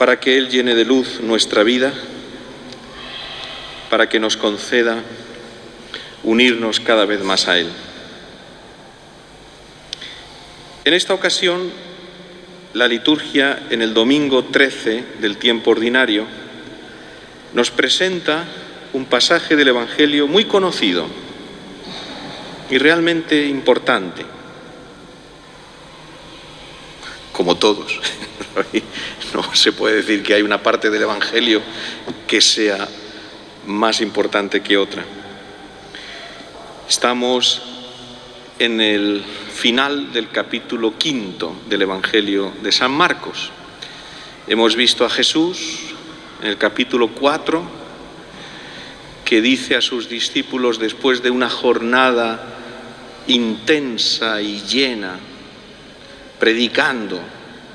para que Él llene de luz nuestra vida, para que nos conceda unirnos cada vez más a Él. En esta ocasión, la liturgia en el domingo 13 del tiempo ordinario nos presenta un pasaje del Evangelio muy conocido y realmente importante, como todos. No se puede decir que hay una parte del Evangelio que sea más importante que otra. Estamos en el final del capítulo 5 del Evangelio de San Marcos. Hemos visto a Jesús en el capítulo 4, que dice a sus discípulos, después de una jornada intensa y llena, predicando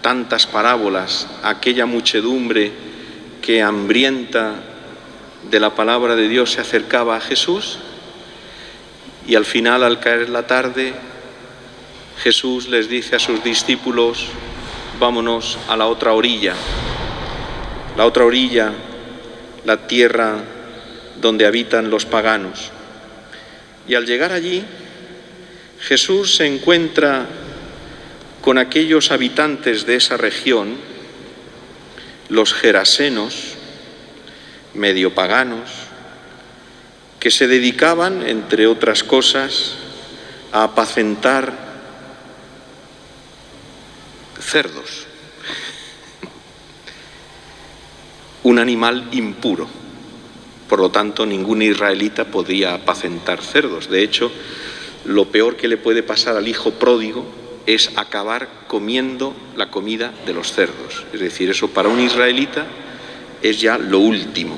tantas parábolas a aquella muchedumbre que hambrienta de la palabra de Dios se acercaba a Jesús, y al final, al caer la tarde, Jesús les dice a sus discípulos: vámonos a la otra orilla, la tierra donde habitan los paganos. Y al llegar allí, Jesús se encuentra con aquellos habitantes de esa región, los gerasenos, medio paganos, que se dedicaban, entre otras cosas, a apacentar cerdos, un animal impuro. Por lo tanto, ningún israelita podía apacentar cerdos. De hecho, lo peor que le puede pasar al hijo pródigo es acabar comiendo la comida de los cerdos. Es decir, eso para un israelita es ya lo último.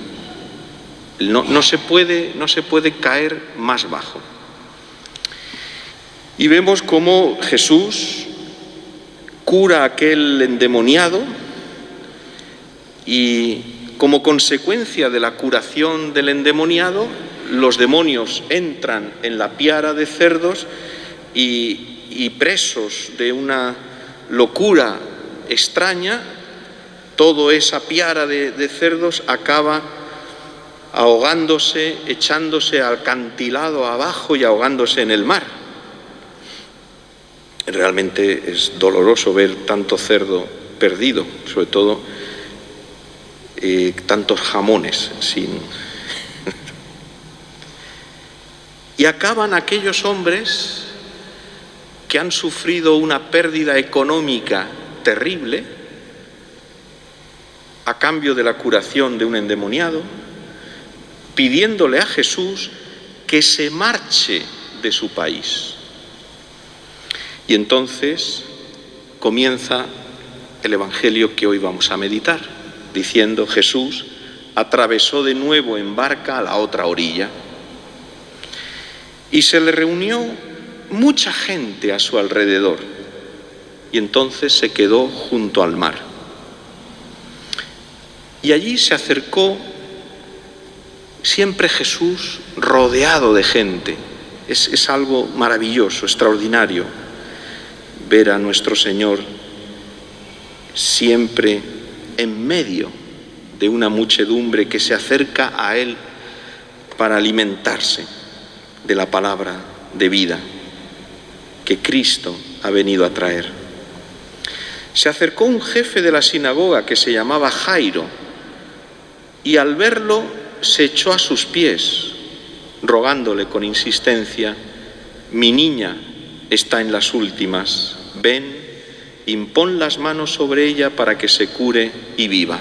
No se puede caer más bajo. Y vemos cómo Jesús cura a aquel endemoniado, y como consecuencia de la curación del endemoniado, los demonios entran en la piara de cerdos y presos de una locura extraña, toda esa piara de cerdos acaba ahogándose, echándose al acantilado abajo y ahogándose en el mar. Realmente es doloroso ver tanto cerdo perdido, sobre todo tantos jamones sin... Y acaban aquellos hombres que han sufrido una pérdida económica terrible a cambio de la curación de un endemoniado, pidiéndole a Jesús que se marche de su país. Y entonces comienza el Evangelio que hoy vamos a meditar, diciendo: Jesús atravesó de nuevo en barca a la otra orilla, y se le reunió mucha gente a su alrededor, y entonces se quedó junto al mar. Y allí se acercó siempre Jesús rodeado de gente. Es algo maravilloso, extraordinario, ver a nuestro Señor siempre en medio de una muchedumbre que se acerca a Él para alimentarse de la palabra de vida que Cristo ha venido a traer. Se acercó un jefe de la sinagoga que se llamaba Jairo, y al verlo se echó a sus pies, rogándole con insistencia: mi niña está en las últimas, ven, impón las manos sobre ella para que se cure y viva.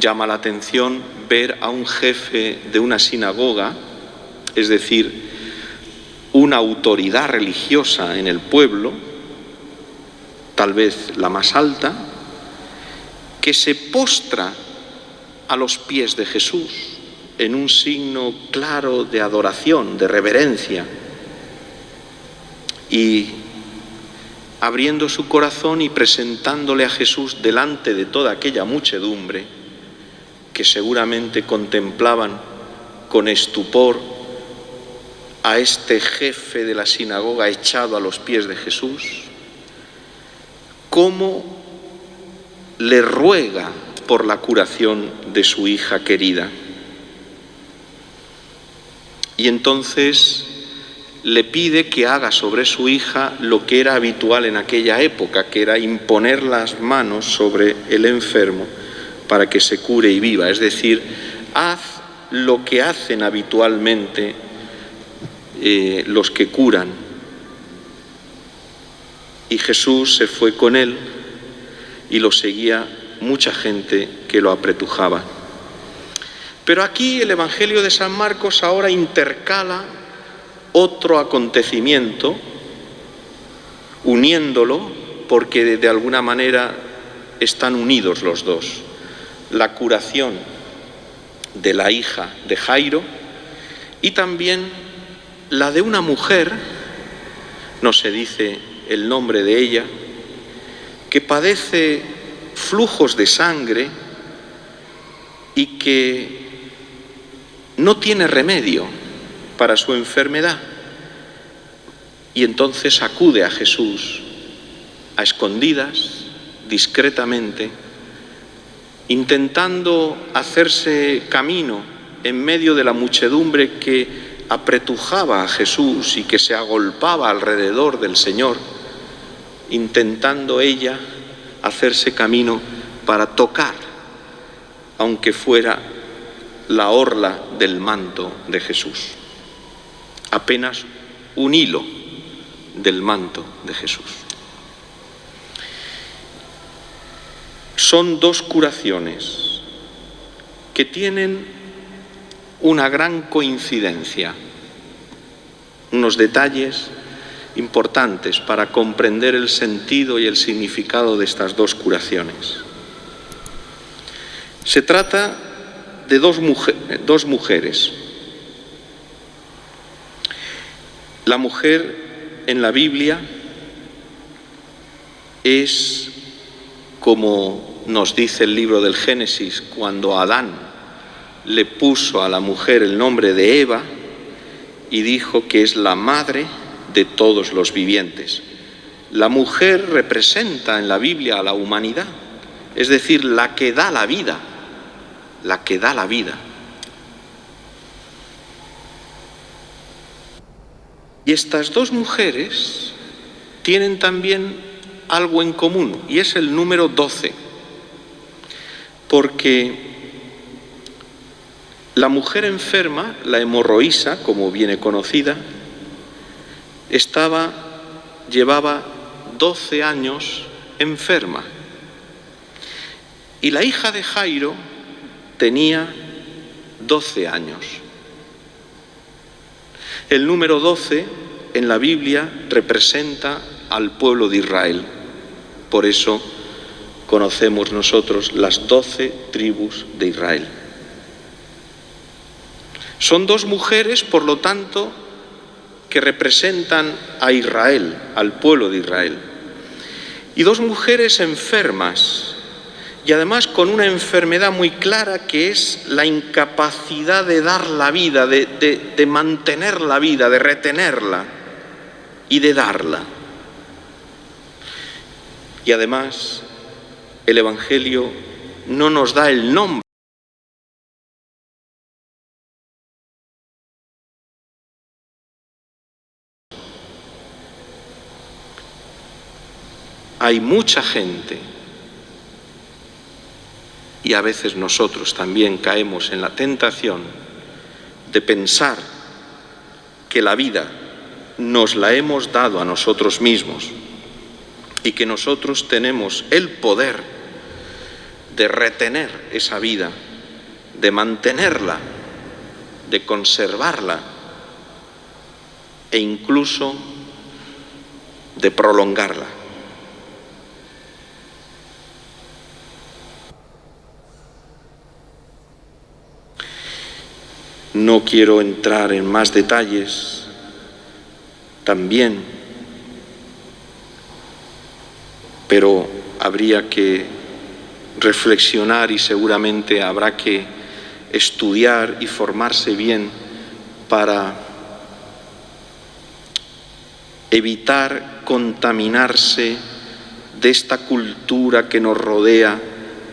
Llama la atención ver a un jefe de una sinagoga, es decir, una autoridad religiosa en el pueblo, tal vez la más alta, que se postra a los pies de Jesús en un signo claro de adoración, de reverencia, y abriendo su corazón y presentándole a Jesús delante de toda aquella muchedumbre que seguramente contemplaban con estupor a este jefe de la sinagoga echado a los pies de Jesús, cómo le ruega por la curación de su hija querida. Y entonces le pide que haga sobre su hija lo que era habitual en aquella época, que era imponer las manos sobre el enfermo para que se cure y viva. Es decir, haz lo que hacen habitualmente los que curan. Y Jesús se fue con él y lo seguía mucha gente que lo apretujaba. Pero aquí el Evangelio de San Marcos ahora intercala otro acontecimiento, uniéndolo, porque de alguna manera están unidos los dos. La curación de la hija de Jairo y también la de una mujer, no se dice el nombre de ella, que padece flujos de sangre y que no tiene remedio para su enfermedad. Y entonces acude a Jesús a escondidas, discretamente, intentando hacerse camino en medio de la muchedumbre que apretujaba a Jesús y que se agolpaba alrededor del Señor, intentando ella hacerse camino para tocar, aunque fuera la orla del manto de Jesús. Apenas un hilo del manto de Jesús. Son dos curaciones que tienen una gran coincidencia, unos detalles importantes para comprender el sentido y el significado de estas dos curaciones. Se trata de dos mujeres. La mujer en la Biblia es, como nos dice el libro del Génesis, cuando Adán le puso a la mujer el nombre de Eva y dijo que es la madre de todos los vivientes. La mujer representa en la Biblia a la humanidad, es decir, la que da la vida, la que da la vida. Y estas dos mujeres tienen también algo en común, y es el número 12, porque la mujer enferma, la hemorroísa, como viene conocida, llevaba 12 años enferma. Y la hija de Jairo tenía 12 años. El número 12 en la Biblia representa al pueblo de Israel. Por eso conocemos nosotros las 12 tribus de Israel. Son dos mujeres, por lo tanto, que representan a Israel, al pueblo de Israel. Y dos mujeres enfermas, y además con una enfermedad muy clara que es la incapacidad de dar la vida, de mantener la vida, de retenerla y de darla. Y además el Evangelio no nos da el nombre. Hay mucha gente, y a veces nosotros también caemos en la tentación de pensar que la vida nos la hemos dado a nosotros mismos y que nosotros tenemos el poder de retener esa vida, de mantenerla, de conservarla e incluso de prolongarla. No quiero entrar en más detalles también, pero habría que reflexionar y seguramente habrá que estudiar y formarse bien para evitar contaminarse de esta cultura que nos rodea,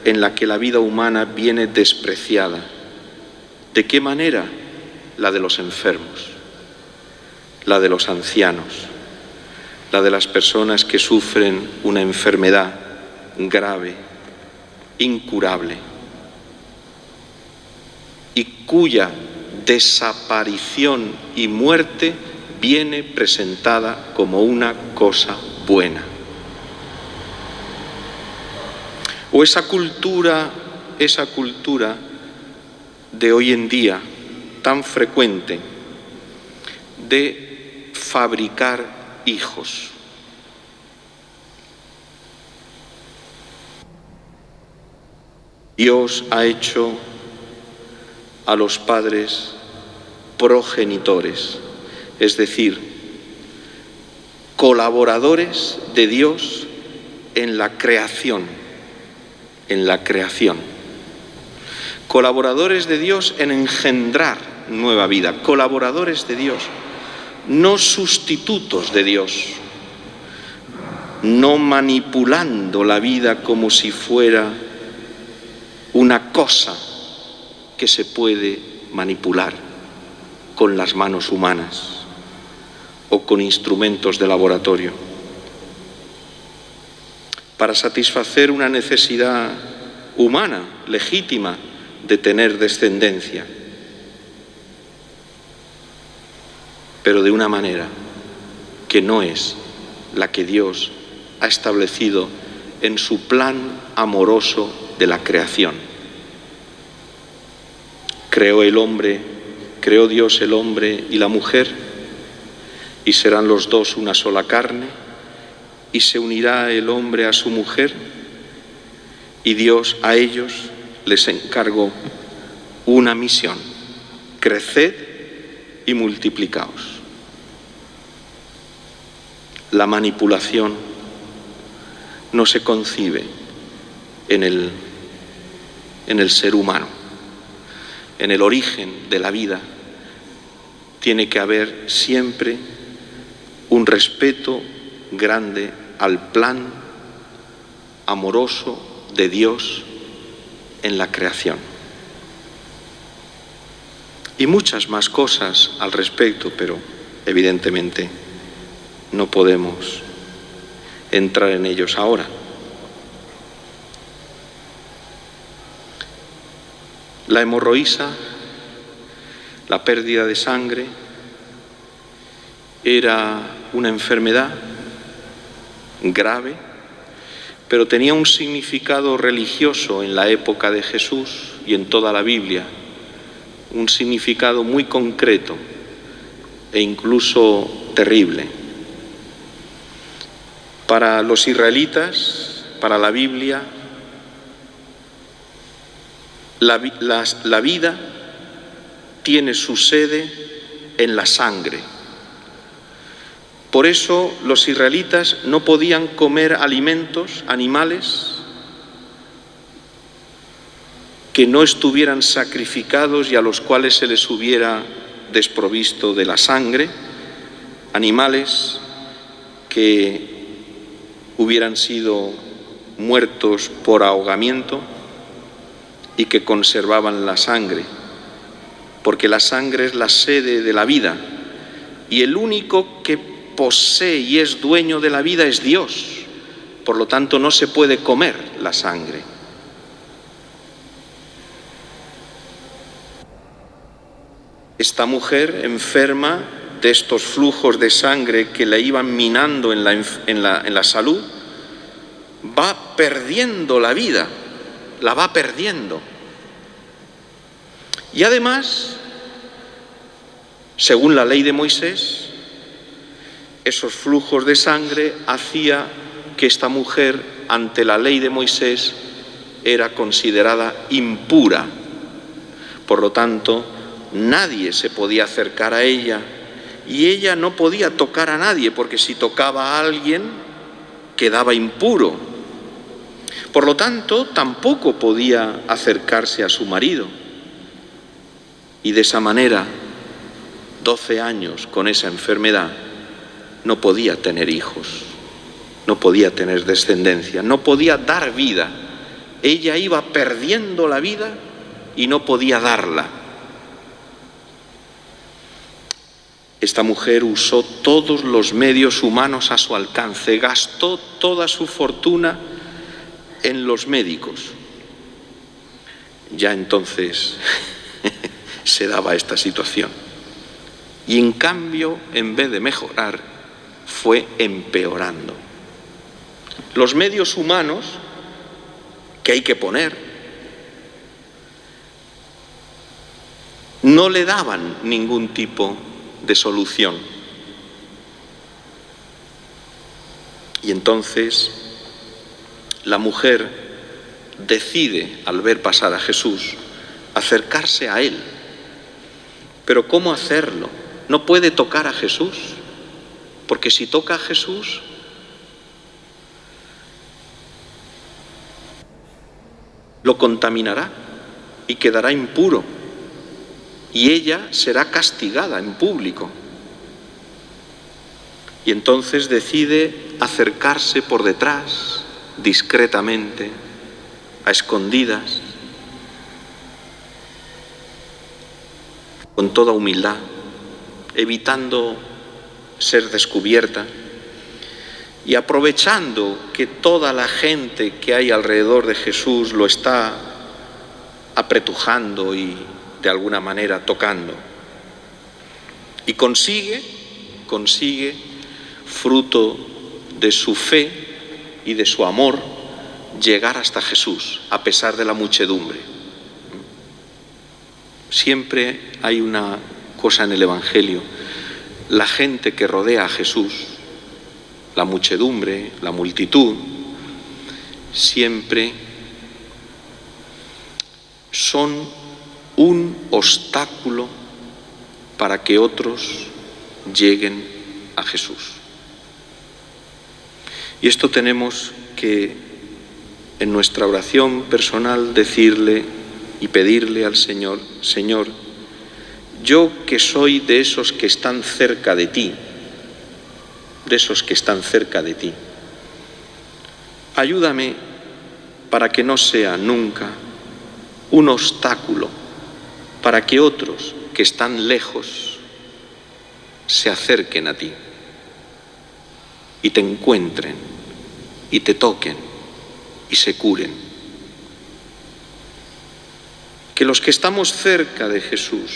en la que la vida humana viene despreciada. ¿De qué manera? La de los enfermos, la de los ancianos, la de las personas que sufren una enfermedad grave, incurable, y cuya desaparición y muerte viene presentada como una cosa buena. O esa cultura de hoy en día tan frecuente de fabricar hijos. Dios ha hecho a los padres progenitores, es decir, colaboradores de Dios en la creación. Colaboradores de Dios en engendrar nueva vida, colaboradores de Dios, no sustitutos de Dios, no manipulando la vida como si fuera una cosa que se puede manipular con las manos humanas o con instrumentos de laboratorio, para satisfacer una necesidad humana, legítima, de tener descendencia, pero de una manera que no es la que Dios ha establecido en su plan amoroso de la creación. Creó Dios el hombre y la mujer, y serán los dos una sola carne, y se unirá el hombre a su mujer, y Dios a ellos les encargó una misión: creced y multiplicaos. La manipulación no se concibe en el ser humano. En el origen de la vida tiene que haber siempre un respeto grande al plan amoroso de Dios en la creación. Y muchas más cosas al respecto, pero evidentemente no podemos entrar en ellos ahora. La hemorroísa, la pérdida de sangre, era una enfermedad grave, pero tenía un significado religioso en la época de Jesús y en toda la Biblia, un significado muy concreto e incluso terrible. Para los israelitas, para la Biblia, la vida tiene su sede en la sangre. Por eso los israelitas no podían comer alimentos, animales, que no estuvieran sacrificados y a los cuales se les hubiera desprovisto de la sangre, animales que hubieran sido muertos por ahogamiento y que conservaban la sangre, porque la sangre es la sede de la vida, y el único que posee y es dueño de la vida es Dios. Por lo tanto, no se puede comer la sangre. Esta mujer enferma de estos flujos de sangre que le iban minando en la salud, va perdiendo la vida, la va perdiendo. Y además, según la ley de Moisés, esos flujos de sangre hacía que esta mujer, ante la ley de Moisés, era considerada impura. Por lo tanto, nadie se podía acercar a ella y ella no podía tocar a nadie, porque si tocaba a alguien quedaba impuro. Por lo tanto, tampoco podía acercarse a su marido. Y de esa manera, 12 años con esa enfermedad, no podía tener hijos. no podía tener descendencia, no podía dar vida. Ella iba perdiendo la vida y no podía darla. Esta mujer usó todos los medios humanos a su alcance, gastó toda su fortuna en los médicos. Ya entonces se daba esta situación. Y en cambio, en vez de mejorar, fue empeorando. Los medios humanos que hay que poner no le daban ningún tipo de solución. Y entonces la mujer decide, al ver pasar a Jesús, acercarse a él. Pero ¿cómo hacerlo? No puede tocar a Jesús, porque si toca a Jesús, lo contaminará y quedará impuro, y ella será castigada en público. Y entonces decide acercarse por detrás, discretamente, a escondidas, con toda humildad, evitando ser descubierta y aprovechando que toda la gente que hay alrededor de Jesús lo está apretujando y de alguna manera tocando. Y consigue, fruto de su fe y de su amor, llegar hasta Jesús, a pesar de la muchedumbre. Siempre hay una cosa en el Evangelio: la gente que rodea a Jesús, la muchedumbre, la multitud, siempre son un obstáculo para que otros lleguen a Jesús. Y esto tenemos que, en nuestra oración personal, decirle y pedirle al Señor: Señor, yo que soy de esos que están cerca de ti, ayúdame para que no sea nunca un obstáculo para que otros que están lejos se acerquen a ti y te encuentren y te toquen y se curen. Que los que estamos cerca de Jesús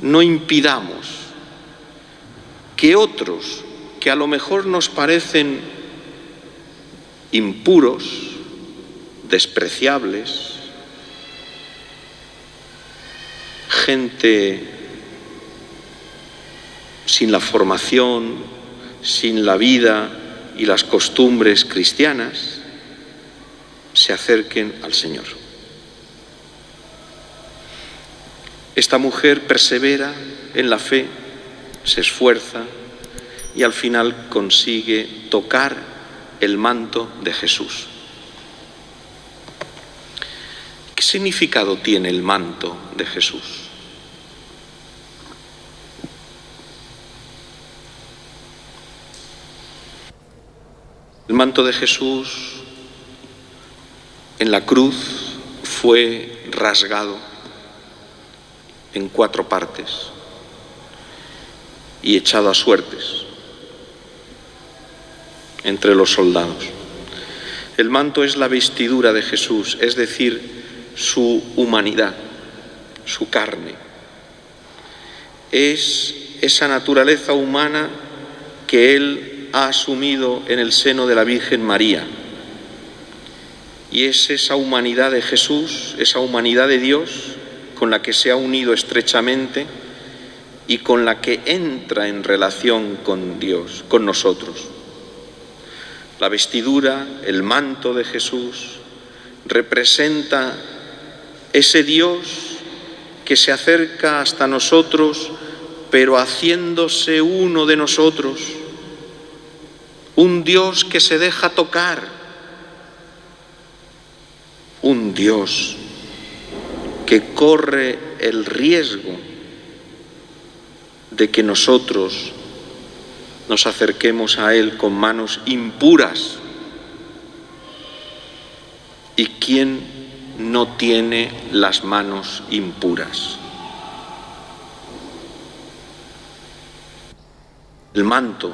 no impidamos que otros que a lo mejor nos parecen impuros, despreciables, gente sin la formación, sin la vida y las costumbres cristianas, se acerquen al Señor. Esta mujer persevera en la fe, se esfuerza y al final consigue tocar el manto de Jesús. ¿Qué significado tiene el manto de Jesús? El manto de Jesús en la cruz fue rasgado en 4 partes y echado a suertes entre los soldados. El manto es la vestidura de Jesús, es decir, su humanidad, su carne. Es esa naturaleza humana que Él ha asumido en el seno de la Virgen María. Y es esa humanidad de Jesús, esa humanidad de Dios, con la que se ha unido estrechamente y con la que entra en relación con Dios, con nosotros. La vestidura, el manto de Jesús, representa ese Dios que se acerca hasta nosotros, pero haciéndose uno de nosotros. Un Dios que se deja tocar. Un Dios que corre el riesgo de que nosotros nos acerquemos a Él con manos impuras. ¿Y quién no tiene las manos impuras? El manto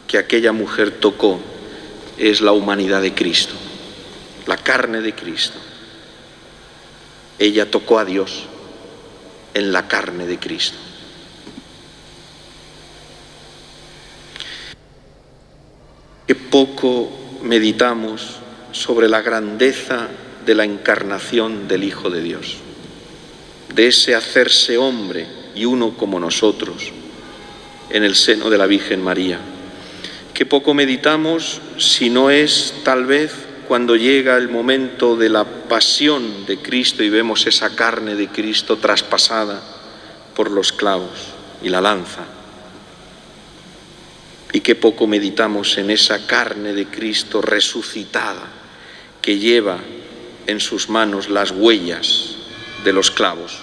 que aquella mujer tocó es la humanidad de Cristo, la carne de Cristo. Ella tocó a Dios en la carne de Cristo. Qué poco meditamos sobre la grandeza de la encarnación del Hijo de Dios, de ese hacerse hombre y uno como nosotros en el seno de la Virgen María. Qué poco meditamos si no es tal vez cuando llega el momento de la pasión de Cristo y vemos esa carne de Cristo traspasada por los clavos y la lanza. Y qué poco meditamos en esa carne de Cristo resucitada que lleva en sus manos las huellas de los clavos.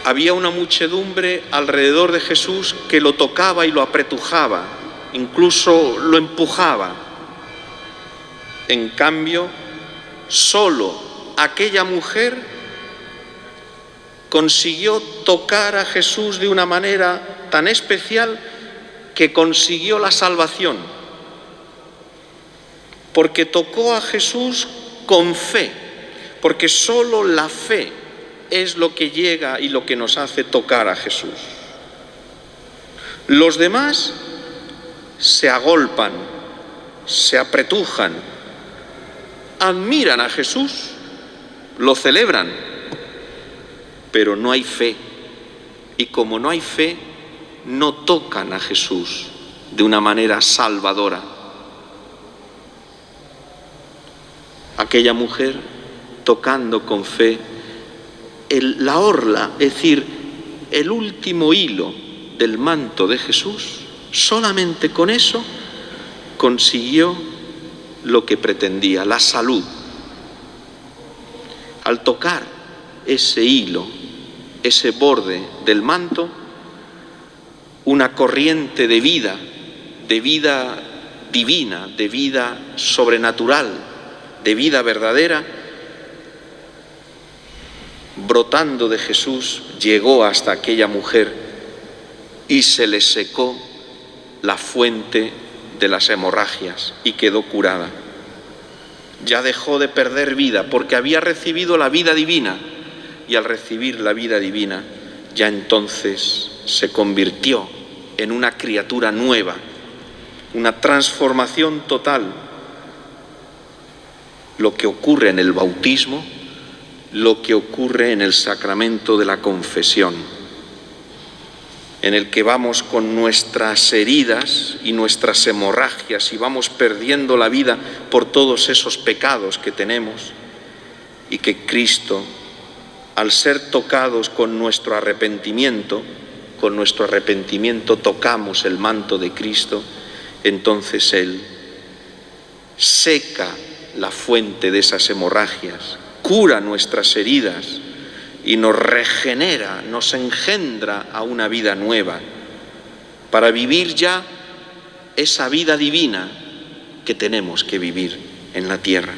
Había una muchedumbre alrededor de Jesús que lo tocaba y lo apretujaba, incluso lo empujaba. En cambio, solo aquella mujer consiguió tocar a Jesús de una manera tan especial que consiguió la salvación, porque tocó a Jesús con fe, porque solo la fe es lo que llega y lo que nos hace tocar a Jesús. Los demás se agolpan, se apretujan, admiran a Jesús, lo celebran, pero no hay fe. Y como no hay fe, no tocan a Jesús de una manera salvadora. Aquella mujer tocando con fe la orla, es decir, el último hilo del manto de Jesús, solamente con eso consiguió lo que pretendía, la salud. Al tocar ese hilo, ese borde del manto, una corriente de vida divina, de vida sobrenatural, de vida verdadera, brotando de Jesús, llegó hasta aquella mujer y se le secó la fuente de las hemorragias y quedó curada. Ya dejó de perder vida porque había recibido la vida divina, y al recibir la vida divina ya entonces se convirtió en una criatura nueva, una transformación total. Lo que ocurre en el bautismo, lo que ocurre en el sacramento de la confesión, en el que vamos con nuestras heridas y nuestras hemorragias y vamos perdiendo la vida por todos esos pecados que tenemos, y que Cristo, al ser tocados con nuestro arrepentimiento tocamos el manto de Cristo, entonces Él seca la fuente de esas hemorragias, cura nuestras heridas y nos regenera, nos engendra a una vida nueva, para vivir ya esa vida divina que tenemos que vivir en la tierra.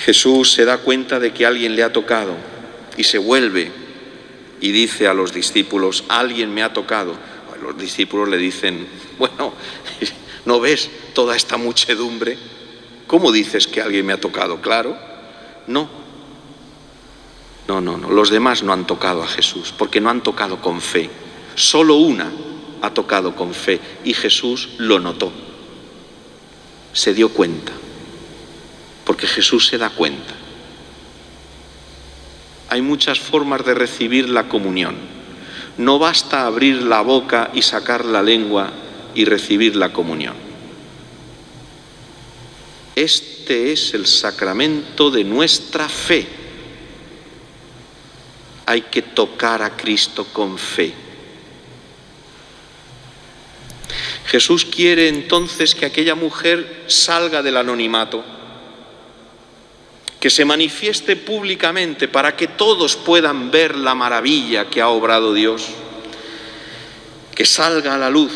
Jesús se da cuenta de que alguien le ha tocado y se vuelve y dice a los discípulos: alguien me ha tocado. Los discípulos le dicen: bueno, ¿no ves toda esta muchedumbre? ¿Cómo dices que alguien me ha tocado? Claro, no, los demás no han tocado a Jesús porque no han tocado con fe. Solo una ha tocado con fe y Jesús lo notó, se dio cuenta, porque Jesús se da cuenta. Hay muchas formas de recibir la comunión. No basta abrir la boca y sacar la lengua y recibir la comunión. Este es el sacramento de nuestra fe. Hay que tocar a Cristo con fe. Jesús quiere entonces que aquella mujer salga del anonimato, que se manifieste públicamente para que todos puedan ver la maravilla que ha obrado Dios, que salga a la luz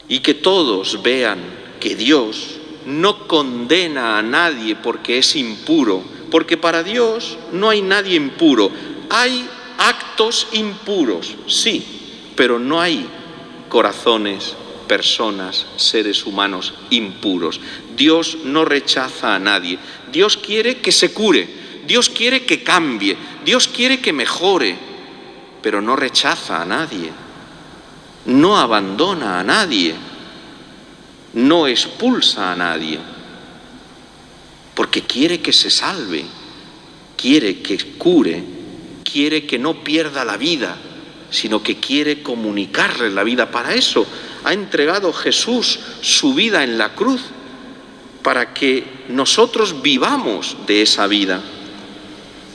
y que todos vean que Dios no condena a nadie porque es impuro, porque para Dios no hay nadie impuro. Hay actos impuros, sí, pero no hay corazones, personas, seres humanos impuros. Dios no rechaza a nadie. Dios quiere que se cure, Dios quiere que cambie, Dios quiere que mejore, pero no rechaza a nadie, no abandona a nadie, no expulsa a nadie, porque quiere que se salve, quiere que cure, quiere que no pierda la vida, sino que quiere comunicarle la vida. Para eso ha entregado Jesús su vida en la cruz, para que nosotros vivamos de esa vida.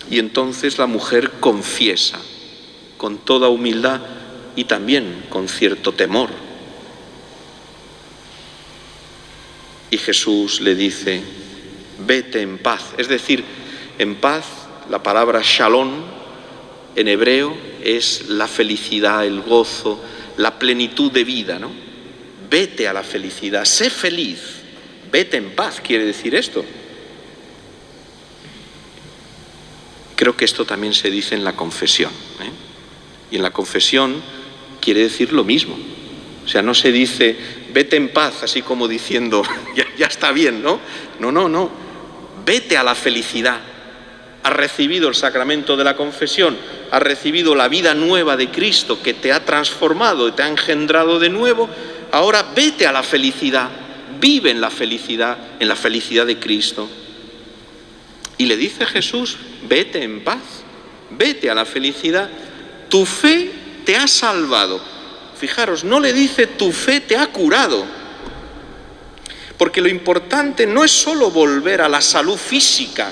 Y entonces la mujer confiesa con toda humildad y también con cierto temor. Y Jesús le dice, vete en paz. Es decir, en paz, la palabra shalom en hebreo es la felicidad, el gozo, la plenitud de vida, ¿no? Vete a la felicidad, sé feliz. Vete en paz, quiere decir esto. Creo que esto también se dice en la confesión, ¿eh? Y en la confesión quiere decir lo mismo. O sea, no se dice, vete en paz, así como diciendo, ya está bien, ¿no? No. Vete a la felicidad. Has recibido el sacramento de la confesión, has recibido la vida nueva de Cristo que te ha transformado y te ha engendrado de nuevo. Ahora vete a la felicidad. Vive en la felicidad de Cristo. Y le dice Jesús, vete en paz, vete a la felicidad. Tu fe te ha salvado. Fijaros, no le dice tu fe te ha curado. Porque lo importante no es solo volver a la salud física.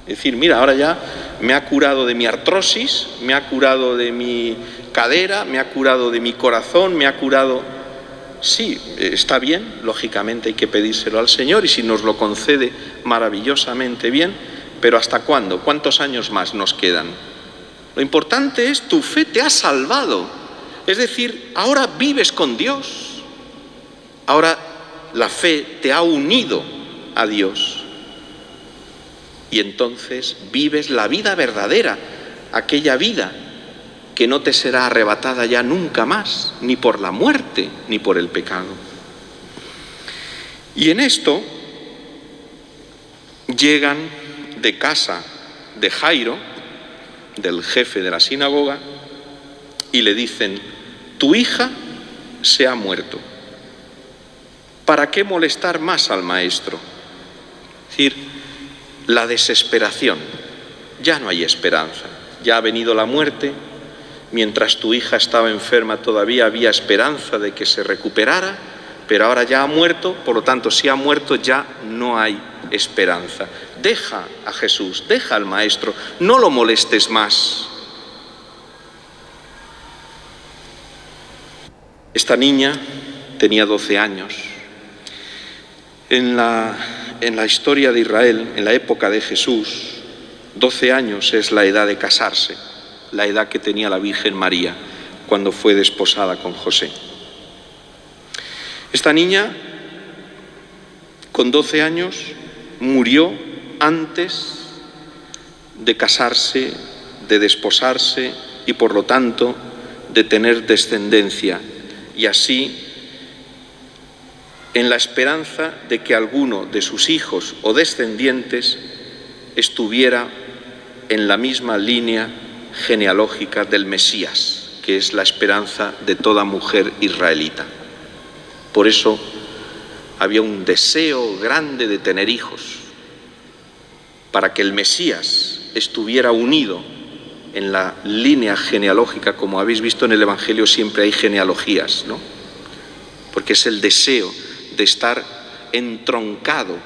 Es decir, mira, ahora ya me ha curado de mi artrosis, me ha curado de mi cadera, me ha curado de mi corazón, me ha curado... Sí, está bien, lógicamente hay que pedírselo al Señor y si nos lo concede, maravillosamente bien, pero ¿hasta cuándo? ¿Cuántos años más nos quedan? Lo importante es, tu fe te ha salvado. Es decir, ahora vives con Dios. Ahora la fe te ha unido a Dios. Y entonces vives la vida verdadera, aquella vida que no te será arrebatada ya nunca más, ni por la muerte, ni por el pecado. Y en esto llegan de casa de Jairo, del jefe de la sinagoga, y le dicen, tu hija se ha muerto. ¿Para qué molestar más al maestro? Es decir, la desesperación. Ya no hay esperanza, ya ha venido la muerte. Mientras tu hija estaba enferma todavía había esperanza de que se recuperara, pero ahora ya ha muerto, por lo tanto, si ha muerto ya no hay esperanza. Deja a Jesús, deja al Maestro, no lo molestes más. Esta niña tenía 12 años. En la historia de Israel, en la época de Jesús, 12 años es la edad de casarse, la edad que tenía la Virgen María cuando fue desposada con José. Esta niña, con 12 años, murió antes de casarse, de desposarse y por lo tanto de tener descendencia, y así en la esperanza de que alguno de sus hijos o descendientes estuviera en la misma línea genealógica del Mesías, que es la esperanza de toda mujer israelita. Por eso había un deseo grande de tener hijos, para que el Mesías estuviera unido en la línea genealógica. Como habéis visto en el Evangelio, siempre hay genealogías, ¿no? Porque es el deseo de estar entroncado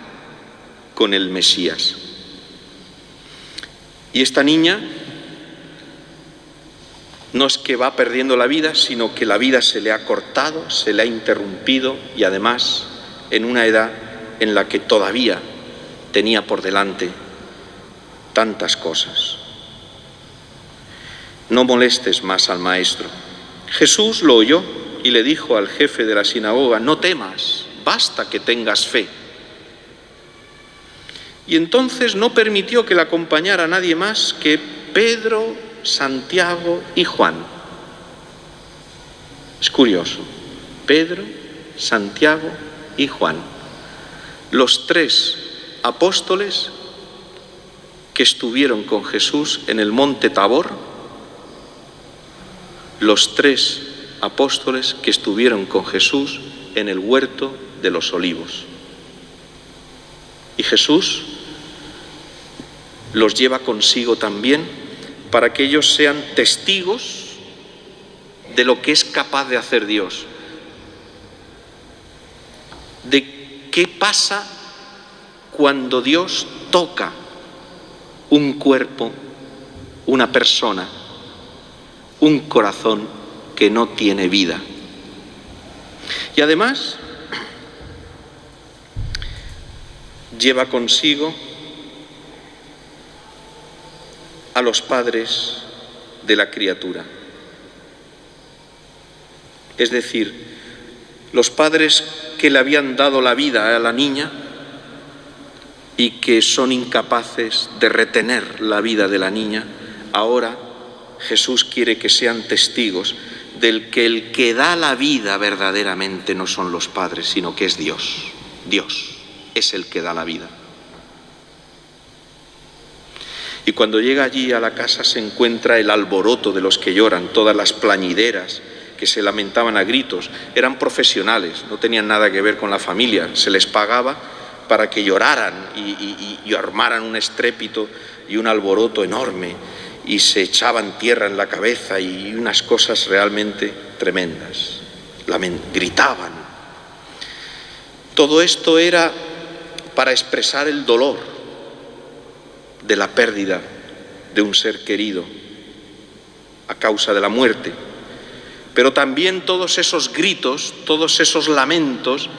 con el Mesías. Y esta niña no es que va perdiendo la vida, sino que la vida se le ha cortado, se le ha interrumpido, y además en una edad en la que todavía tenía por delante tantas cosas. No molestes más al maestro. Jesús lo oyó y le dijo al jefe de la sinagoga: no temas, basta que tengas fe. Y entonces no permitió que le acompañara nadie más que Pedro, Santiago y Juan. Es curioso, Pedro, Santiago y Juan, los tres apóstoles que estuvieron con Jesús en el monte Tabor, los tres apóstoles que estuvieron con Jesús en el huerto de los Olivos. Y Jesús los lleva consigo también para que ellos sean testigos de lo que es capaz de hacer Dios, de qué pasa cuando Dios toca un cuerpo, una persona, un corazón que no tiene vida. Y además lleva consigo a los padres de la criatura. Es decir, los padres que le habían dado la vida a la niña y que son incapaces de retener la vida de la niña, ahora Jesús quiere que sean testigos del que el que da la vida verdaderamente no son los padres, sino que es Dios. Dios es el que da la vida. Y cuando llega allí a la casa se encuentra el alboroto de los que lloran, todas las plañideras que se lamentaban a gritos. Eran profesionales, no tenían nada que ver con la familia, se les pagaba para que lloraran y armaran un estrépito y un alboroto enorme, y se echaban tierra en la cabeza y unas cosas realmente tremendas. Gritaban. Todo esto era para expresar el dolor de la pérdida de un ser querido a causa de la muerte. Pero también todos esos gritos, todos esos lamentos,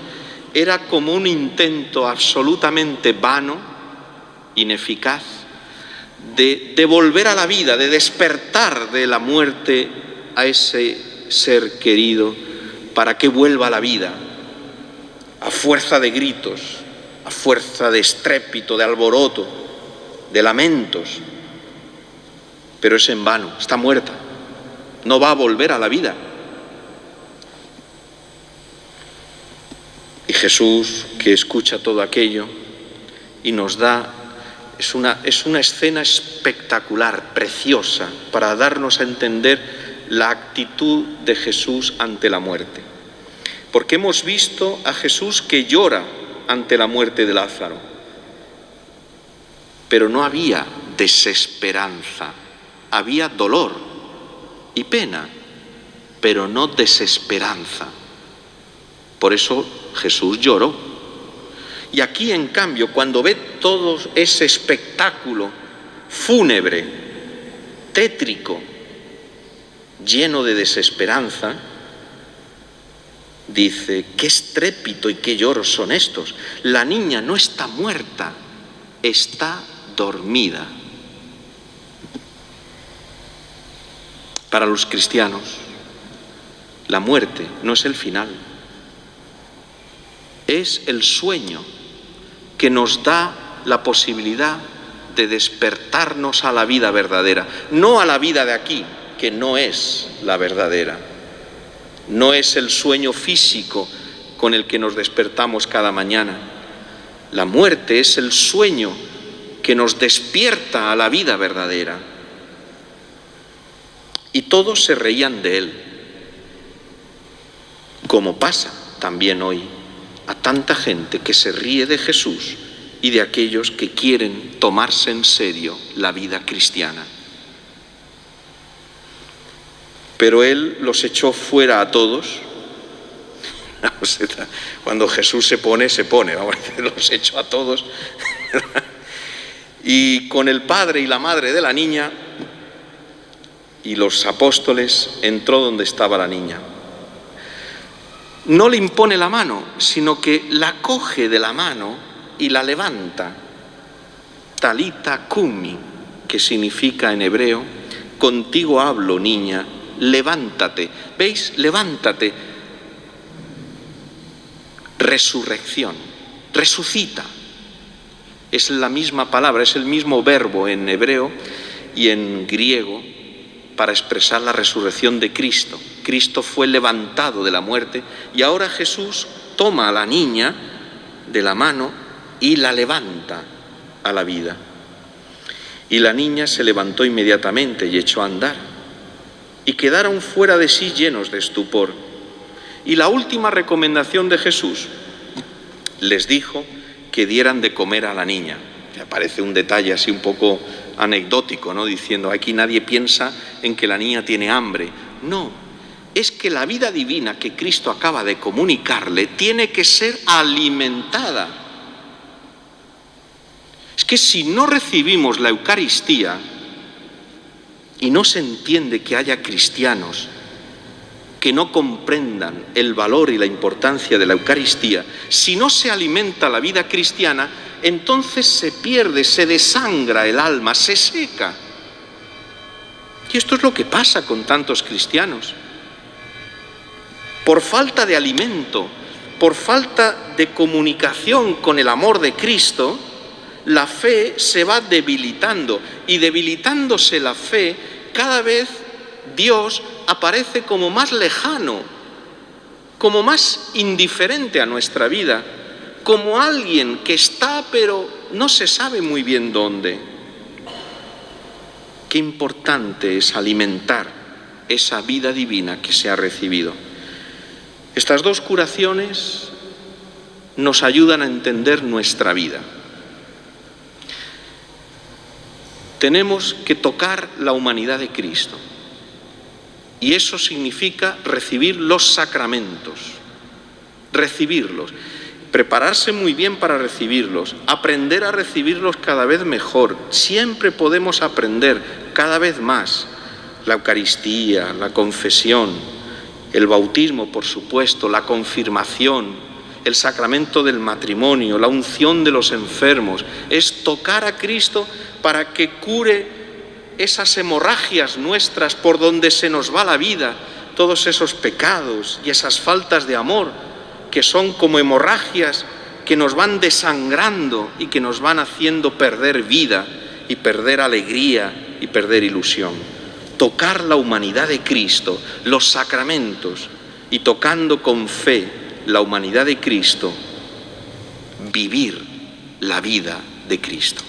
era como un intento absolutamente vano, ineficaz, de devolver a la vida, de despertar de la muerte a ese ser querido para que vuelva a la vida, a fuerza de gritos, a fuerza de estrépito, de alboroto, de lamentos. Pero es en vano, está muerta, no va a volver a la vida. Y Jesús, que escucha todo aquello y nos da, es una escena espectacular, preciosa, para darnos a entender la actitud de Jesús ante la muerte. Porque hemos visto a Jesús que llora ante la muerte de Lázaro, pero no había desesperanza, había dolor y pena, pero no desesperanza. Por eso Jesús lloró. Y aquí, en cambio, cuando ve todo ese espectáculo fúnebre, tétrico, lleno de desesperanza, dice: qué estrépito y qué lloros son estos. La niña no está muerta, está dormida. Para los cristianos, la muerte no es el final, es el sueño que nos da la posibilidad de despertarnos a la vida verdadera, no a la vida de aquí, que no es la verdadera. No es el sueño físico con el que nos despertamos cada mañana. La muerte es el sueño que nos despierta a la vida verdadera. Y todos se reían de él, como pasa también hoy a tanta gente que se ríe de Jesús y de aquellos que quieren tomarse en serio la vida cristiana. Pero él los echó fuera a todos. Cuando Jesús se pone, vamos a decir, los echó a todos. Y con el padre y la madre de la niña y los apóstoles entró donde estaba la niña. No le impone la mano, sino que la coge de la mano y la levanta Talita cumi, que significa en hebreo, contigo hablo, niña, levántate. ¿Veis? Levántate. Resurrección, resucita. Es la misma palabra, es el mismo verbo en hebreo y en griego para expresar la resurrección de Cristo. Cristo fue levantado de la muerte y ahora Jesús toma a la niña de la mano y la levanta a la vida. Y la niña se levantó inmediatamente y echó a andar. Y quedaron fuera de sí llenos de estupor. Y la última recomendación de Jesús les dijo que dieran de comer a la niña. Me parece un detalle así un poco anecdótico, ¿no? Diciendo, aquí nadie piensa en que la niña tiene hambre. No, es que la vida divina que Cristo acaba de comunicarle tiene que ser alimentada. Es que si no recibimos la Eucaristía y no se entiende que haya cristianos que no comprendan el valor y la importancia de la Eucaristía, si no se alimenta la vida cristiana, entonces se pierde, se desangra el alma, se seca. Y esto es lo que pasa con tantos cristianos. Por falta de alimento, por falta de comunicación con el amor de Cristo, la fe se va debilitando. Y debilitándose la fe, cada vez Dios aparece como más lejano, como más indiferente a nuestra vida, como alguien que está pero no se sabe muy bien dónde. Qué importante es alimentar esa vida divina que se ha recibido. Estas dos curaciones nos ayudan a entender nuestra vida. Tenemos que tocar la humanidad de Cristo. Y eso significa recibir los sacramentos, recibirlos, prepararse muy bien para recibirlos, aprender a recibirlos cada vez mejor. Siempre podemos aprender cada vez más. La Eucaristía, la confesión, el bautismo, por supuesto, la confirmación, el sacramento del matrimonio, la unción de los enfermos. Es tocar a Cristo para que cure esas hemorragias nuestras por donde se nos va la vida, todos esos pecados y esas faltas de amor que son como hemorragias que nos van desangrando y que nos van haciendo perder vida y perder alegría y perder ilusión. Tocar la humanidad de Cristo, los sacramentos, y tocando con fe la humanidad de Cristo, vivir la vida de Cristo.